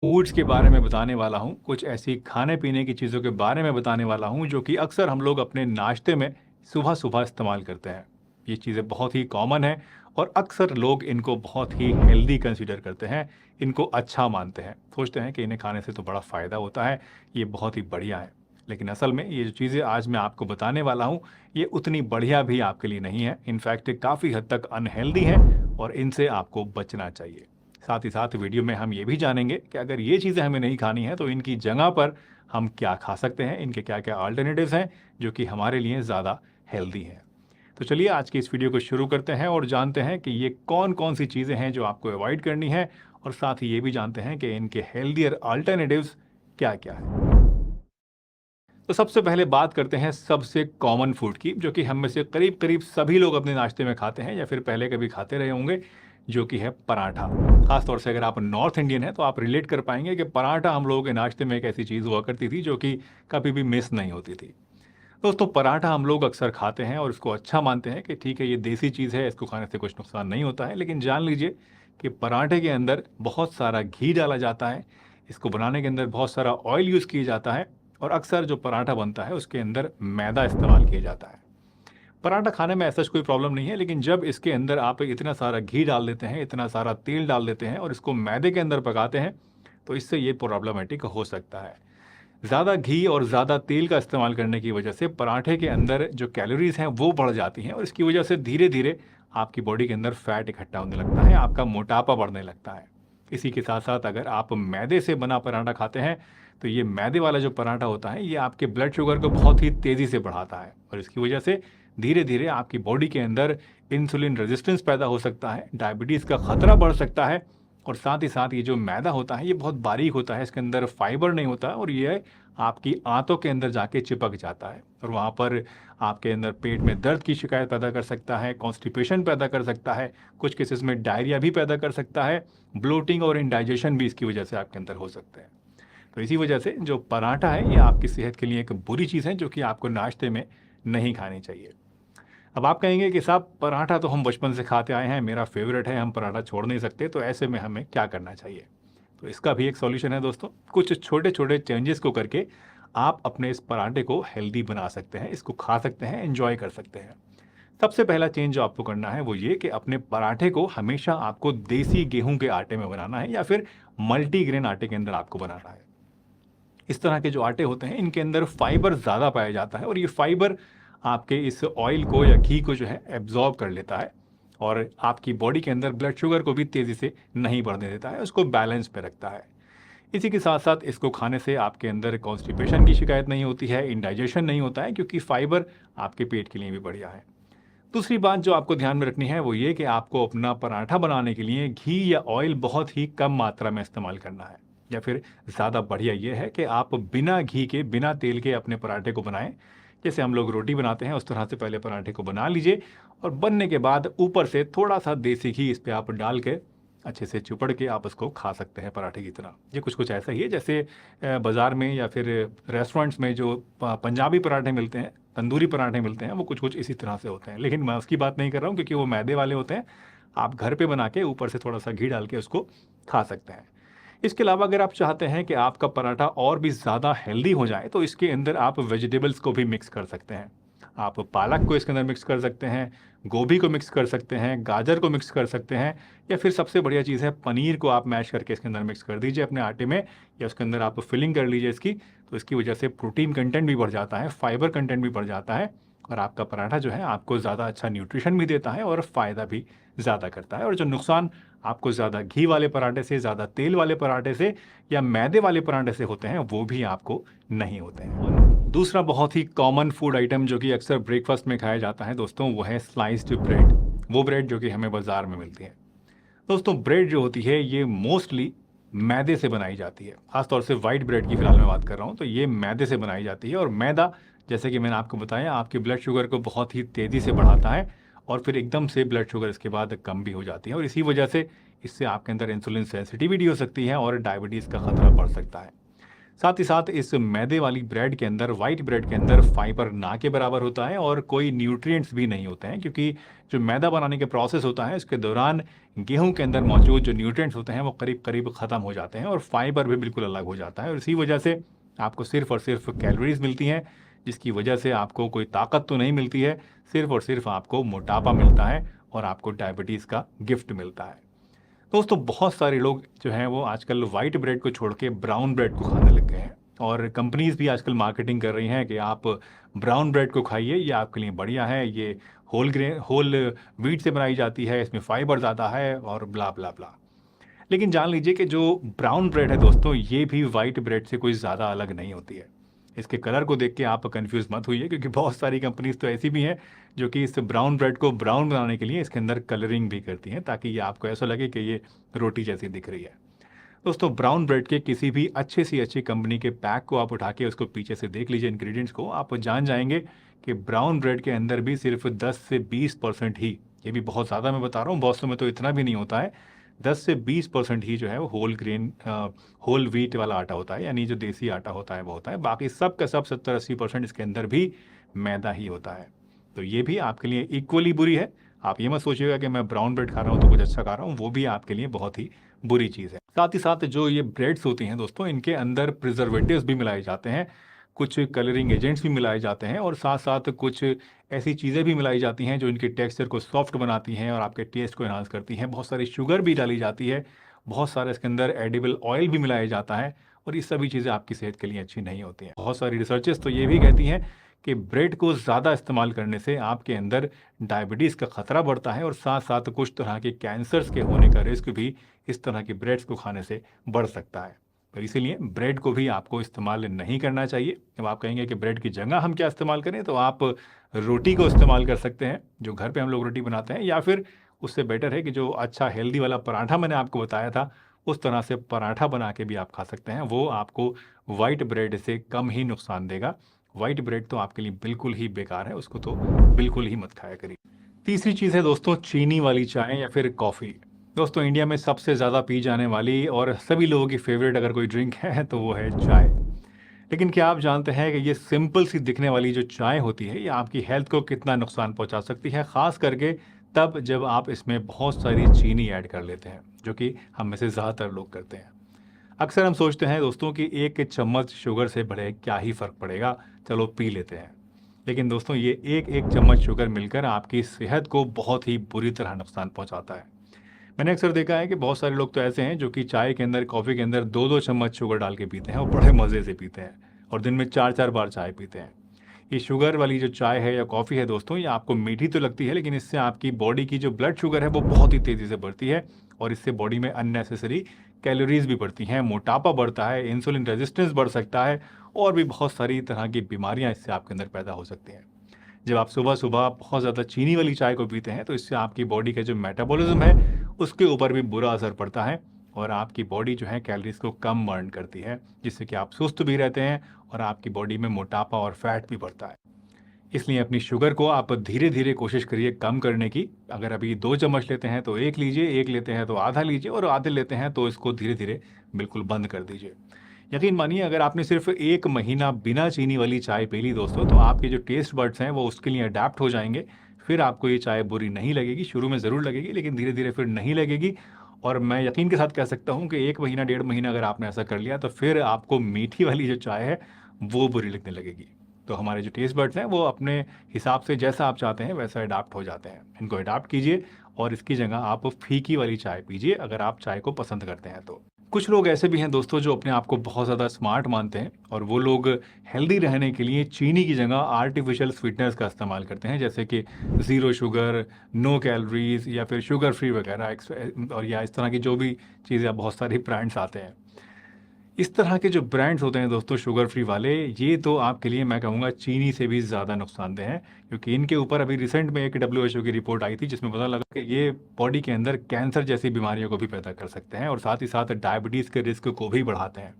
Foods के बारे में बताने वाला हूँ, कुछ ऐसी खाने-पीने की चीज़ों के बारे में बताने वाला हूँ, जो कि अक्सर हम लोग अपने नाश्ते में सुबह-सुबह इस्तेमाल करते हैं। ये चीज़ें बहुत ही कॉमन हैं और अक्सर लोग इनको बहुत ही हेल्दी कंसीडर करते हैं, इनको अच्छा मानते हैं। सोचते हैं कि इन्हें खाने से तो बड़ा फ़ायदा होता है, ये बहुत ही बढ़िया है। लेकिन असल में ये जो चीज़ें आज मैं आपको बताने वाला हूँ, ये उतनी बढ़िया भी आपके लिए नहीं है। इनफैक्ट काफ़ी हद तक अनहेल्दी है और इनसे आपको बचना चाहिए। साथ ही साथ वीडियो में हम ये भी जानेंगे कि अगर ये चीज़ें हमें नहीं खानी है तो इनकी जगह पर हम क्या खा सकते हैं, इनके क्या-क्या अल्टरनेटिव्स हैं जो कि हमारे लिए ज़्यादा हेल्दी हैं। तो चलिए आज की इस वीडियो को शुरू करते हैं और जानते हैं कि ये कौन-कौन सी चीज़ें हैं जो आपको अवॉइड करनी है और साथ ही ये भी जानते हैं कि इनके हेल्दियर अल्टरनेटिव्स क्या-क्या हैं। तो सबसे पहले बात करते हैं सबसे कॉमन फूड की, जो कि हम में से करीब-करीब सभी लोग अपने नाश्ते में खाते हैं या फिर पहले कभी खाते रहे होंगे, जो कि है पराठा। ख़ास तौर से अगर आप नॉर्थ इंडियन हैं तो आप रिलेट कर पाएँगे कि पराठा हम लोगों के नाश्ते में एक ऐसी चीज़ हुआ करती थी जो कि कभी भी मिस नहीं होती थी। दोस्तों पराठा हम लोग अक्सर खाते हैं और इसको अच्छा मानते हैं कि ठीक है ये देसी चीज़ है, इसको खाने से कुछ नुकसान नहीं होता है। लेकिन जान लीजिए कि पराठे के अंदर बहुत सारा घी डाला जाता है, इसको बनाने के अंदर बहुत सारा ऑयल यूज़ किया जाता है और अक्सर जो पराठा बनता है उसके अंदर मैदा इस्तेमाल किया जाता है। पराठा खाने में ऐसा कोई प्रॉब्लम नहीं है, लेकिन जब इसके अंदर आप इतना सारा घी डाल देते हैं, इतना सारा तेल डाल देते हैं और इसको मैदे के अंदर पकाते हैं, तो इससे ये प्रॉब्लमेटिक हो सकता है। ज़्यादा घी और ज़्यादा तेल का इस्तेमाल करने की वजह से पराठे के अंदर जो कैलोरीज़ हैं वो बढ़ जाती हैं और इसकी वजह से धीरे-धीरे आपकी बॉडी के अंदर फैट इकट्ठा होने लगता है, आपका मोटापा बढ़ने लगता है। इसी के साथ-साथ अगर आप मैदे से बना पराठा खाते हैं, तो ये मैदे वाला जो पराठा होता है, ये आपके ब्लड शुगर को बहुत ही तेज़ी से बढ़ाता है और इसकी वजह से धीरे-धीरे आपकी बॉडी के अंदर इंसुलिन रेजिस्टेंस पैदा हो सकता है, डायबिटीज़ का खतरा बढ़ सकता है और साथ ही साथ ये जो मैदा होता है ये बहुत बारीक होता है, इसके अंदर फाइबर नहीं होता और ये आपकी आंतों के अंदर जाके चिपक जाता है और वहाँ पर आपके अंदर पेट में दर्द की शिकायत पैदा कर सकता है, कॉन्स्टिपेशन पैदा कर सकता है, कुछ केसेस में डायरिया भी पैदा कर सकता है, ब्लोटिंग और इंडाइजेशन भी इसकी वजह से आपके अंदर हो सकते हैं। तो इसी वजह से जो पराठा है ये आपकी सेहत के लिए एक बुरी चीज़ है जो कि आपको नाश्ते में नहीं खानी चाहिए। अब आप कहेंगे कि साहब पराठा तो हम बचपन से खाते आए हैं, मेरा फेवरेट है, हम पराठा छोड़ नहीं सकते, तो ऐसे में हमें क्या करना चाहिए? तो इसका भी एक सॉल्यूशन है दोस्तों। कुछ छोटे-छोटे चेंजेस को करके आप अपने इस पराठे को हेल्दी बना सकते हैं, इसको खा सकते हैं, एन्जॉय कर सकते हैं। सबसे पहला चेंज जो आपको करना है वो ये कि अपने पराठे को हमेशा आपको देसी गेहूँ के आटे में बनाना है या फिर मल्टीग्रेन आटे के अंदर आपको बनाना है। इस तरह के जो आटे होते हैं इनके अंदर फाइबर ज़्यादा पाया जाता है और ये फाइबर आपके इस ऑयल को या घी को जो है एब्जॉर्ब कर लेता है और आपकी बॉडी के अंदर ब्लड शुगर को भी तेज़ी से नहीं बढ़ने देता है, उसको बैलेंस पे रखता है। इसी के साथ साथ इसको खाने से आपके अंदर कॉन्स्टिपेशन की शिकायत नहीं होती है, इंडाइजेशन नहीं होता है क्योंकि फाइबर आपके पेट के लिए भी बढ़िया है। दूसरी बात जो आपको ध्यान में रखनी है वो ये कि आपको अपना पराठा बनाने के लिए घी या ऑयल बहुत ही कम मात्रा में इस्तेमाल करना है या फिर ज़्यादा बढ़िया ये है कि आप बिना घी के बिना तेल के अपने पराठे को बनाएं। जैसे हम लोग रोटी बनाते हैं उस तरह से पहले पराठे को बना लीजिए और बनने के बाद ऊपर से थोड़ा सा देसी घी इस पर आप डाल के अच्छे से चुपड़ के आप उसको खा सकते हैं पराठे की तरह। ये कुछ ऐसा ही है जैसे बाज़ार में या फिर रेस्टोरेंट्स में जो पंजाबी पराठे मिलते हैं, तंदूरी पराठे मिलते हैं, वो कुछ-कुछ इसी तरह से होते हैं। लेकिन मैं उसकी बात नहीं कर रहा हूँ क्योंकि वो मैदे वाले होते हैं। आप घर पे बना के ऊपर से थोड़ा-सा घी डाल के उसको खा सकते हैं। इसके अलावा अगर आप चाहते हैं कि आपका पराठा और भी ज़्यादा हेल्दी हो जाए, तो इसके अंदर आप वेजिटेबल्स को भी मिक्स कर सकते हैं। आप पालक को इसके अंदर मिक्स कर सकते हैं, गोभी को मिक्स कर सकते हैं, गाजर को मिक्स कर सकते हैं या फिर सबसे बढ़िया चीज़ है पनीर को आप मैश करके इसके अंदर मिक्स कर दीजिए अपने आटे में या उसके अंदर आप फिलिंग कर लीजिए इसकी, तो इसकी वजह से प्रोटीन कंटेंट भी बढ़ जाता है, फाइबर कंटेंट भी बढ़ जाता है और आपका पराठा जो है आपको ज़्यादा अच्छा न्यूट्रिशन भी देता है और फ़ायदा भी ज़्यादा करता है और जो नुकसान आपको ज़्यादा घी वाले पराठे से, ज़्यादा तेल वाले पराठे से या मैदे वाले पराठे से होते हैं, वो भी आपको नहीं होते हैं। दूसरा बहुत ही कॉमन फूड आइटम जो कि अक्सर ब्रेकफास्ट में खाया जाता है दोस्तों, वो है स्लाइस्ड ब्रेड। वो ब्रेड जो कि हमें बाज़ार में मिलती है। दोस्तों ब्रेड जो होती है ये मोस्टली मैदे से बनाई जाती है, खासतौर से वाइट ब्रेड की फिलहाल मैं बात कर रहा हूँ, तो ये मैदे से बनाई जाती है और मैदा जैसे कि मैंने आपको बताया आपके ब्लड शुगर को बहुत ही तेज़ी से बढ़ाता है और फिर एकदम से ब्लड शुगर इसके बाद कम भी हो जाती है और इसी वजह से इससे आपके अंदर इंसुलिन सेंसिटिविटी हो सकती है और डायबिटीज़ का खतरा बढ़ सकता है। साथ ही साथ इस मैदे वाली ब्रेड के अंदर, व्हाइट ब्रेड के अंदर फाइबर ना के बराबर होता है और कोई न्यूट्रिएंट्स भी नहीं होते हैं, क्योंकि जो मैदा बनाने के प्रोसेस होता है उसके दौरान गेहूं के अंदर मौजूद जो न्यूट्रिएंट्स होते हैं वो करीब करीब ख़त्म हो जाते हैं और फाइबर भी बिल्कुल अलग हो जाता है और इसी वजह से आपको सिर्फ और सिर्फ कैलोरीज मिलती हैं, जिसकी वजह से आपको कोई ताकत तो नहीं मिलती है, सिर्फ और सिर्फ आपको मोटापा मिलता है और आपको डायबिटीज़ का गिफ्ट मिलता है। दोस्तों बहुत सारे लोग जो हैं वो आजकल वाइट ब्रेड को छोड़ के ब्राउन ब्रेड को खाने लग गए हैं और कंपनीज भी आजकल मार्केटिंग कर रही हैं कि आप ब्राउन ब्रेड को खाइए, ये आपके लिए बढ़िया है, ये होल व्हीट से बनाई जाती है, इसमें फाइबर ज़्यादा है और ब्ला ब्ला ब्ला। लेकिन जान लीजिए कि जो ब्राउन ब्रेड है दोस्तों, ये भी वाइट ब्रेड से कोई ज़्यादा अलग नहीं होती है। इसके कलर को देख के आप कंफ्यूज मत होइए, क्योंकि बहुत सारी कंपनीज तो ऐसी भी हैं जो कि इस ब्राउन ब्रेड को ब्राउन बनाने के लिए इसके अंदर कलरिंग भी करती हैं, ताकि ये आपको ऐसा लगे कि ये रोटी जैसी दिख रही है। दोस्तों ब्राउन ब्रेड के किसी भी अच्छे से अच्छी कंपनी के पैक को आप उठा के उसको पीछे से देख लीजिए, इंग्रेडिएंट्स को, आप जान जाएंगे कि ब्राउन ब्रेड के अंदर भी सिर्फ 10 से 20% ही, ये भी बहुत ज़्यादा मैं बता रहा हूँ, बहुत में तो इतना भी नहीं होता है, 10 से 20% ही जो है वो होल ग्रेन होल व्हीट वाला आटा होता है, यानी जो देसी आटा होता है वो होता है। बाकी सब का सब 70-80% इसके अंदर भी मैदा ही होता है। तो ये भी आपके लिए इक्वली बुरी है। आप ये मत सोचिएगा कि मैं ब्राउन ब्रेड खा रहा हूँ तो कुछ अच्छा खा रहा हूँ, वो भी आपके लिए बहुत ही बुरी चीज़ है। साथ ही साथ जो ये ब्रेड्स होती हैं दोस्तों, इनके अंदर प्रिजर्वेटिव्स भी मिलाए जाते हैं, कुछ कलरिंग एजेंट्स भी मिलाए जाते हैं और साथ साथ कुछ ऐसी चीज़ें भी मिलाई जाती हैं जो इनके टेक्सचर को सॉफ्ट बनाती हैं और आपके टेस्ट को एनहांस करती हैं। बहुत सारी शुगर भी डाली जाती है, बहुत सारे इसके अंदर एडिबल ऑयल भी मिलाया जाता है और ये सभी चीज़ें आपकी सेहत के लिए अच्छी नहीं होती हैं। बहुत सारी रिसर्चेस तो ये भी कहती हैं कि ब्रेड को ज़्यादा इस्तेमाल करने से आपके अंदर डायबिटीज़ का खतरा बढ़ता है और साथ साथ कुछ तरह के कैंसर्स के होने का रिस्क भी इस तरह के ब्रेड्स को खाने से बढ़ सकता है। तो इसीलिए ब्रेड को भी आपको इस्तेमाल नहीं करना चाहिए। अब आप कहेंगे कि ब्रेड की जगह हम क्या इस्तेमाल करें, तो आप रोटी को इस्तेमाल कर सकते हैं, जो घर पे हम लोग रोटी बनाते हैं, या फिर उससे बेटर है कि जो अच्छा हेल्दी वाला पराठा मैंने आपको बताया था, उस तरह से पराठा बना के भी आप खा सकते हैं। वो आपको वाइट ब्रेड से कम ही नुकसान देगा। वाइट ब्रेड तो आपके लिए बिल्कुल ही बेकार है, उसको तो बिल्कुल ही मत खाया करिए। तीसरी चीज़ है दोस्तों चीनी वाली चाय या फिर कॉफ़ी। दोस्तों इंडिया में सबसे ज़्यादा पी जाने वाली और सभी लोगों की फेवरेट अगर कोई ड्रिंक है तो वो है चाय। लेकिन क्या आप जानते हैं कि ये सिंपल सी दिखने वाली जो चाय होती है, ये आपकी हेल्थ को कितना नुकसान पहुंचा सकती है, ख़ास करके तब जब आप इसमें बहुत सारी चीनी ऐड कर लेते हैं, जो कि हम में से ज़्यादातर लोग करते हैं। अक्सर हम सोचते हैं दोस्तों कि एक चम्मच शुगर से बड़े क्या ही फ़र्क पड़ेगा, चलो पी लेते हैं। लेकिन दोस्तों ये एक एक चम्मच शुगर मिलकर आपकी सेहत को बहुत ही बुरी तरह नुकसान पहुंचाता है। मैंने अक्सर देखा है कि बहुत सारे लोग तो ऐसे हैं जो कि चाय के अंदर, कॉफ़ी के अंदर 2-2 चम्मच शुगर डाल के पीते हैं और बड़े मज़े से पीते हैं और दिन में 4-4 बार चाय पीते हैं। ये शुगर वाली जो चाय है या कॉफ़ी है दोस्तों, ये आपको मीठी तो लगती है, लेकिन इससे आपकी बॉडी की जो ब्लड शुगर है वो बहुत ही तेज़ी से बढ़ती है और इससे बॉडी में अननेसेसरी कैलोरीज भी बढ़ती हैं, मोटापा बढ़ता है, इंसुलिन रेजिस्टेंस बढ़ सकता है और भी बहुत सारी तरह की बीमारियां इससे आपके अंदर पैदा हो सकती हैं। जब आप सुबह सुबह बहुत ज़्यादा चीनी वाली चाय को पीते हैं तो इससे आपकी बॉडी का जो मेटाबॉलिज्म है उसके ऊपर भी बुरा असर पड़ता है और आपकी बॉडी जो है कैलोरीज को कम बर्न करती है, जिससे कि आप सुस्त भी रहते हैं और आपकी बॉडी में मोटापा और फैट भी बढ़ता है। इसलिए अपनी शुगर को आप धीरे धीरे कोशिश करिए कम करने की। अगर अभी 2 चम्मच लेते हैं तो 1 लीजिए, 1 लेते हैं तो आधा लीजिए और आधे लेते हैं तो इसको धीरे धीरे बिल्कुल बंद कर दीजिए। यकीन मानिए अगर आपने सिर्फ 1 महीना बिना चीनी वाली चाय पी ली दोस्तों, तो आपके जो टेस्ट बड्स हैं वो उसके लिए अडेप्ट हो जाएंगे। फिर आपको ये चाय बुरी नहीं लगेगी, शुरू में ज़रूर लगेगी लेकिन धीरे धीरे फिर नहीं लगेगी। और मैं यकीन के साथ कह सकता हूँ कि 1 महीना 1.5 महीना अगर आपने ऐसा कर लिया तो फिर आपको मीठी वाली जो चाय है वो बुरी लगने लगेगी। तो हमारे जो टेस्ट बड्स हैं वो अपने हिसाब से जैसा आप चाहते हैं वैसा अडाप्ट हो जाते हैं। इनको अडाप्ट कीजिए और इसकी जगह आप फीकी वाली चाय पीजिए अगर आप चाय को पसंद करते हैं तो। कुछ लोग ऐसे भी हैं दोस्तों जो अपने आप को बहुत ज़्यादा स्मार्ट मानते हैं और वो लोग हेल्दी रहने के लिए चीनी की जगह आर्टिफिशियल स्वीटनर्स का इस्तेमाल करते हैं, जैसे कि ज़ीरो शुगर, नो कैलोरीज या फिर शुगर फ्री वगैरह और या इस तरह की जो भी चीज़ें, बहुत सारी ब्रांड्स आते हैं। इस तरह के जो ब्रांड्स होते हैं दोस्तों शुगर फ्री वाले, ये तो आपके लिए मैं कहूँगा चीनी से भी ज़्यादा नुकसानदेह हैं, क्योंकि इनके ऊपर अभी रिसेंट में एक WHO की रिपोर्ट आई थी जिसमें पता लगा कि ये बॉडी के अंदर कैंसर जैसी बीमारियों को भी पैदा कर सकते हैं और साथ ही साथ डायबिटीज़ के रिस्क को भी बढ़ाते हैं।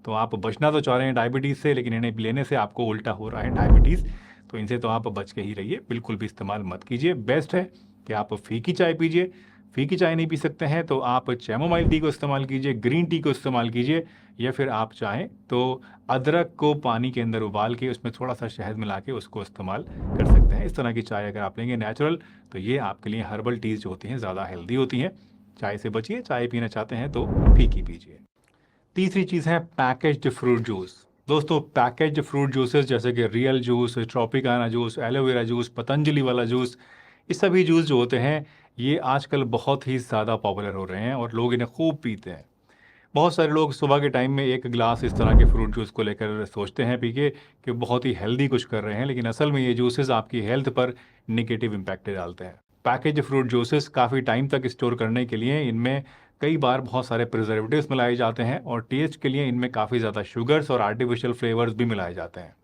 तो आप बचना तो चाह रहे हैं डायबिटीज़ से, लेकिन इन्हें लेने से आपको उल्टा हो रहा है डायबिटीज़, तो इनसे तो आप बच के ही रहिए, बिल्कुल भी इस्तेमाल मत कीजिए। बेस्ट है कि आप फीकी चाय पीजिए, फीकी चाय नहीं पी सकते हैं तो आप चैमोमाइल टी को इस्तेमाल कीजिए, ग्रीन टी को इस्तेमाल कीजिए, या फिर आप चाहें तो अदरक को पानी के अंदर उबाल के उसमें थोड़ा-सा शहद मिला के उसको इस्तेमाल कर सकते हैं। इस तरह की चाय अगर आप लेंगे नेचुरल, तो ये आपके लिए हर्बल टीज़ जो होती हैं ज़्यादा हेल्दी होती हैं। चाय से बचिए, चाय पीना चाहते हैं तो फीकी पीजिए। तीसरी चीज़ है पैकेज्ड फ्रूट जूस। दोस्तों, पैकेज्ड फ्रूट जूसेस जैसे कि real juice, Tropicana juice, aloe vera juice, Patanjali वाला जूस, ये सभी जूस जो होते हैं, ये आजकल बहुत ही ज़्यादा पॉपुलर हो रहे हैं और लोग इन्हें खूब पीते हैं। बहुत सारे लोग सुबह के टाइम में एक ग्लास इस तरह के फ्रूट जूस को लेकर सोचते हैं पी के कि बहुत ही हेल्दी कुछ कर रहे हैं, लेकिन असल में ये जूसेस आपकी हेल्थ पर नेगेटिव इम्पैक्ट डालते हैं। पैकेज फ्रूट जूसेस काफ़ी टाइम तक स्टोर करने के लिए इनमें कई बार बहुत सारे प्रिजर्वेटिव्स मिलाए जाते हैं और टेस्ट के लिए इनमें काफ़ी ज़्यादा शुगर्स और आर्टिफिशियल फ्लेवर्स भी मिलाए जाते हैं।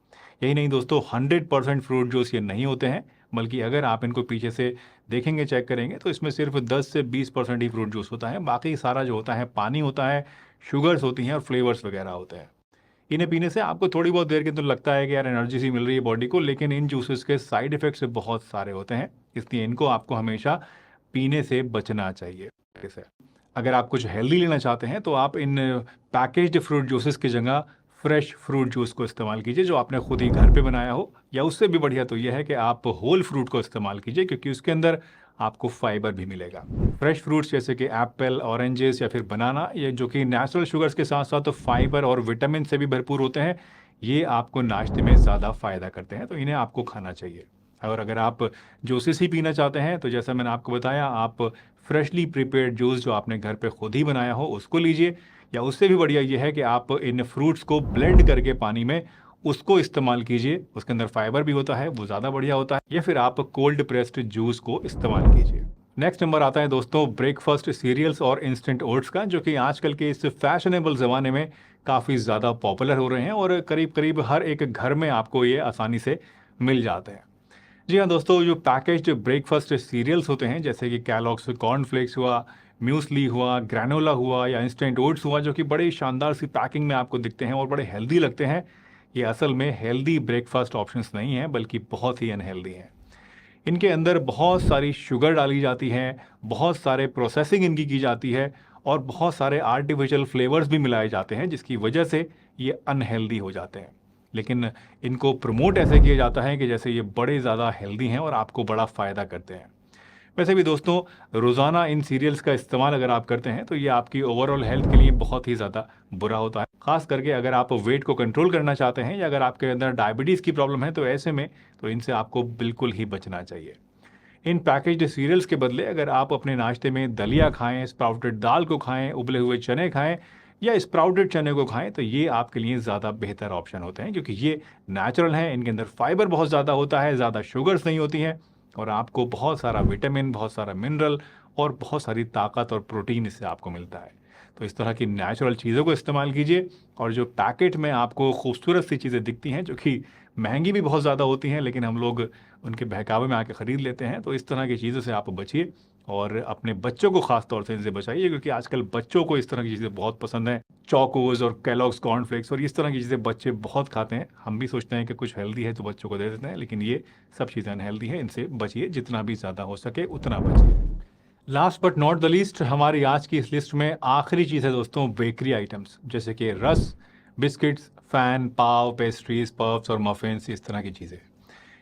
यही नहीं दोस्तों, 100% फ्रूट जूस ये नहीं होते हैं, बल्कि अगर आप इनको पीछे से देखेंगे, चेक करेंगे, तो इसमें सिर्फ 10 से 20% ही फ्रूट जूस होता है। बाकी सारा जो होता है पानी होता है, शुगर्स होती हैं और फ्लेवर्स वगैरह होते हैं। इन्हें पीने से आपको थोड़ी बहुत देर के तो लगता है कि यार एनर्जी सी मिल रही है बॉडी को, लेकिन इन जूसेस के साइड इफ़ेक्ट्स बहुत सारे होते हैं, इसलिए इनको आपको हमेशा पीने से बचना चाहिए। जैसे अगर आप कुछ हेल्दी लेना चाहते हैं तो आप इन पैकेज्ड फ्रूट जूसेस की जगह फ्रेश फ्रूट जूस को इस्तेमाल कीजिए जो आपने खुद ही घर पे बनाया हो, या उससे भी बढ़िया तो यह है कि आप होल फ्रूट को इस्तेमाल कीजिए क्योंकि उसके अंदर आपको फाइबर भी मिलेगा। फ्रेश फ्रूट्स जैसे कि एप्पल, ऑरेंजेस या फिर बनाना, ये जो कि नेचुरल शुगर्स के साथ साथ तो फाइबर और विटामिन से भी भरपूर होते हैं, ये आपको नाश्ते में ज़्यादा फ़ायदा करते हैं, तो इन्हें आपको खाना चाहिए। और अगर आप जूसेस ही पीना चाहते हैं तो जैसा मैंने आपको बताया, आप फ्रेशली प्रिपेयर्ड जूस जो आपने घर पे खुद ही बनाया हो उसको लीजिए, या उससे भी बढ़िया ये है कि आप इन फ्रूट्स को ब्लेंड करके पानी में उसको इस्तेमाल कीजिए, उसके अंदर फाइबर भी होता है, वो ज़्यादा बढ़िया होता है, या फिर आप कोल्ड प्रेस्ड जूस को इस्तेमाल कीजिए। नेक्स्ट नंबर आता है दोस्तों ब्रेकफास्ट सीरियल्स और इंस्टेंट ओट्स का, जो कि आजकल के इस फैशनेबल ज़माने में काफ़ी ज़्यादा पॉपुलर हो रहे हैं और करीब करीब हर एक घर में आपको ये आसानी से मिल जाते हैं। जी हाँ दोस्तों, जो पैकेज्ड ब्रेकफास्ट सीरियल्स होते हैं जैसे कि कैलॉग्स कॉर्नफ्लेक्स हुआ, म्यूसली हुआ, ग्रैनोला हुआ या इंस्टेंट ओट्स हुआ, जो कि बड़े शानदार सी पैकिंग में आपको दिखते हैं और बड़े हेल्दी लगते हैं, ये असल में हेल्दी ब्रेकफास्ट ऑप्शंस नहीं हैं बल्कि बहुत ही अनहेल्दी हैं। इनके अंदर बहुत सारी शुगर डाली जाती है, बहुत सारे प्रोसेसिंग इनकी की जाती है और बहुत सारे आर्टिफिशियल फ्लेवर्स भी मिलाए जाते हैं जिसकी वजह से ये अनहेल्दी हो जाते हैं। लेकिन इनको प्रमोट ऐसे किया जाता है कि जैसे ये बड़े ज़्यादा हेल्दी हैं और आपको बड़ा फ़ायदा करते हैं। वैसे भी दोस्तों, रोज़ाना इन सीरियल्स का इस्तेमाल अगर आप करते हैं तो ये आपकी ओवरऑल हेल्थ के लिए बहुत ही ज़्यादा बुरा होता है। ख़ास करके अगर आप वेट को कंट्रोल करना चाहते हैं या अगर आपके अंदर डायबिटीज़ की प्रॉब्लम है तो ऐसे में तो इनसे आपको बिल्कुल ही बचना चाहिए। इन पैकेज्ड सीरियल्स के बदले अगर आप अपने नाश्ते में दलिया खाएं, स्प्राउटेड दाल को खाएं, उबले हुए चने खाएं या स्प्राउटेड चने को खाएं, तो ये आपके लिए ज़्यादा बेहतर ऑप्शन होते हैं क्योंकि ये नेचुरल हैं, इनके अंदर फाइबर बहुत ज़्यादा होता है, ज़्यादा शुगर्स नहीं होती हैं और आपको बहुत सारा विटामिन, बहुत सारा मिनरल और बहुत सारी ताकत और प्रोटीन इससे आपको मिलता है। तो इस तरह की नेचुरल चीज़ों को इस्तेमाल कीजिए और जो पैकेट में आपको खूबसूरत सी चीज़ें दिखती हैं जो कि महंगी भी बहुत ज़्यादा होती हैं लेकिन हम लोग उनके बहकावे में आके ख़रीद लेते हैं, तो इस तरह की चीज़ों से आप बचिए और अपने बच्चों को ख़ास तौर से इनसे बचाइए क्योंकि आजकल बच्चों को इस तरह की चीज़ें बहुत पसंद हैं। चोकोज़ और केलॉग्स कॉर्नफ्लेक्स और इस तरह की चीज़ें बच्चे बहुत खाते हैं। हम भी सोचते हैं कि कुछ हेल्दी है तो बच्चों को दे देते हैं, लेकिन ये सब चीज़ें अनहेल्दी हैं, इनसे बचिए, जितना भी ज़्यादा हो सके उतना बचिए। Last but not the least, हमारी आज की इस लिस्ट में आखिरी चीज़ है दोस्तों बेकरी आइटम्स, जैसे कि रस, बिस्किट्स, फ़ैन, पाव, पेस्ट्रीज, पफ्स और मफ़िन्स, इस तरह की चीज़ें।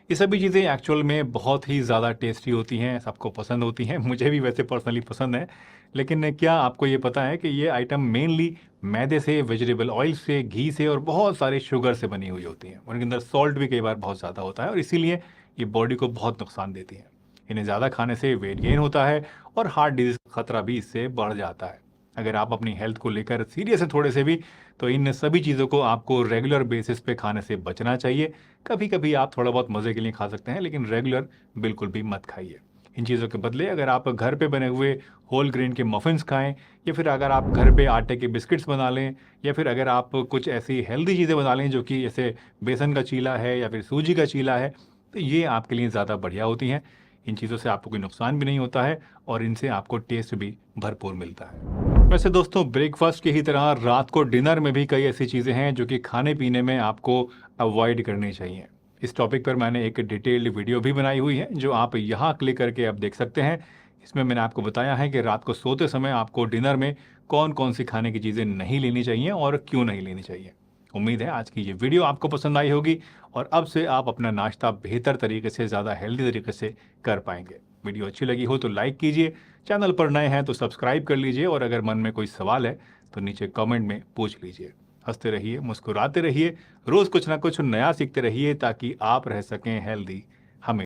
ये सभी चीज़ें एक्चुअल में बहुत ही ज़्यादा टेस्टी होती हैं, सबको पसंद होती हैं, मुझे भी वैसे पर्सनली पसंद है। लेकिन क्या आपको ये पता है कि ये आइटम मेनली मैदे से, वेजिटेबल ऑयल से, घी से और बहुत सारे शुगर से बनी हुई होती हैं। उनके अंदर सॉल्ट भी कई बार बहुत ज़्यादा होता है और इसीलिए ये बॉडी को बहुत नुकसान देती हैं। इन्हें ज़्यादा खाने से वेट गेन होता है और हार्ट डिजीज़ का खतरा भी इससे बढ़ जाता है। अगर आप अपनी हेल्थ को लेकर सीरियस हैं थोड़े से भी, तो इन सभी चीज़ों को आपको रेगुलर बेसिस पे खाने से बचना चाहिए। कभी कभी आप थोड़ा बहुत मज़े के लिए खा सकते हैं, लेकिन रेगुलर बिल्कुल भी मत खाइए। इन चीज़ों के बदले अगर आप घर पे बने हुए होल ग्रेन के मफ़िन्स खाएं, या फिर अगर आप घर पे आटे के बिस्किट्स बना लें, या फिर अगर आप कुछ ऐसी हेल्दी चीज़ें बना लें जो कि जैसे बेसन का चीला है या फिर सूजी का चीला है, तो ये आपके लिए ज़्यादा बढ़िया होती हैं। इन चीज़ों से आपको कोई नुकसान भी नहीं होता है और इनसे आपको टेस्ट भी भरपूर मिलता है। वैसे दोस्तों, ब्रेकफास्ट की ही तरह रात को डिनर में भी कई ऐसी चीज़ें हैं जो कि खाने पीने में आपको अवॉइड करनी चाहिए। इस टॉपिक पर मैंने एक डिटेल्ड वीडियो भी बनाई हुई है जो आप यहाँ क्लिक करके आप देख सकते हैं। इसमें मैंने आपको बताया है कि रात को सोते समय आपको डिनर में कौन-कौन सी खाने की चीज़ें नहीं लेनी चाहिए और क्यों नहीं लेनी चाहिए। उम्मीद है आज की ये वीडियो आपको पसंद आई होगी और अब से आप अपना नाश्ता बेहतर तरीके से, ज़्यादा हेल्दी तरीके से कर पाएँगे। वीडियो अच्छी लगी हो तो लाइक कीजिए, चैनल पर नए हैं तो सब्सक्राइब कर लीजिए और अगर मन में कोई सवाल है तो नीचे कमेंट में पूछ लीजिए। हँसते रहिए, मुस्कुराते रहिए, रोज़ कुछ ना कुछ नया सीखते रहिए ताकि आप रह सकें हेल्दी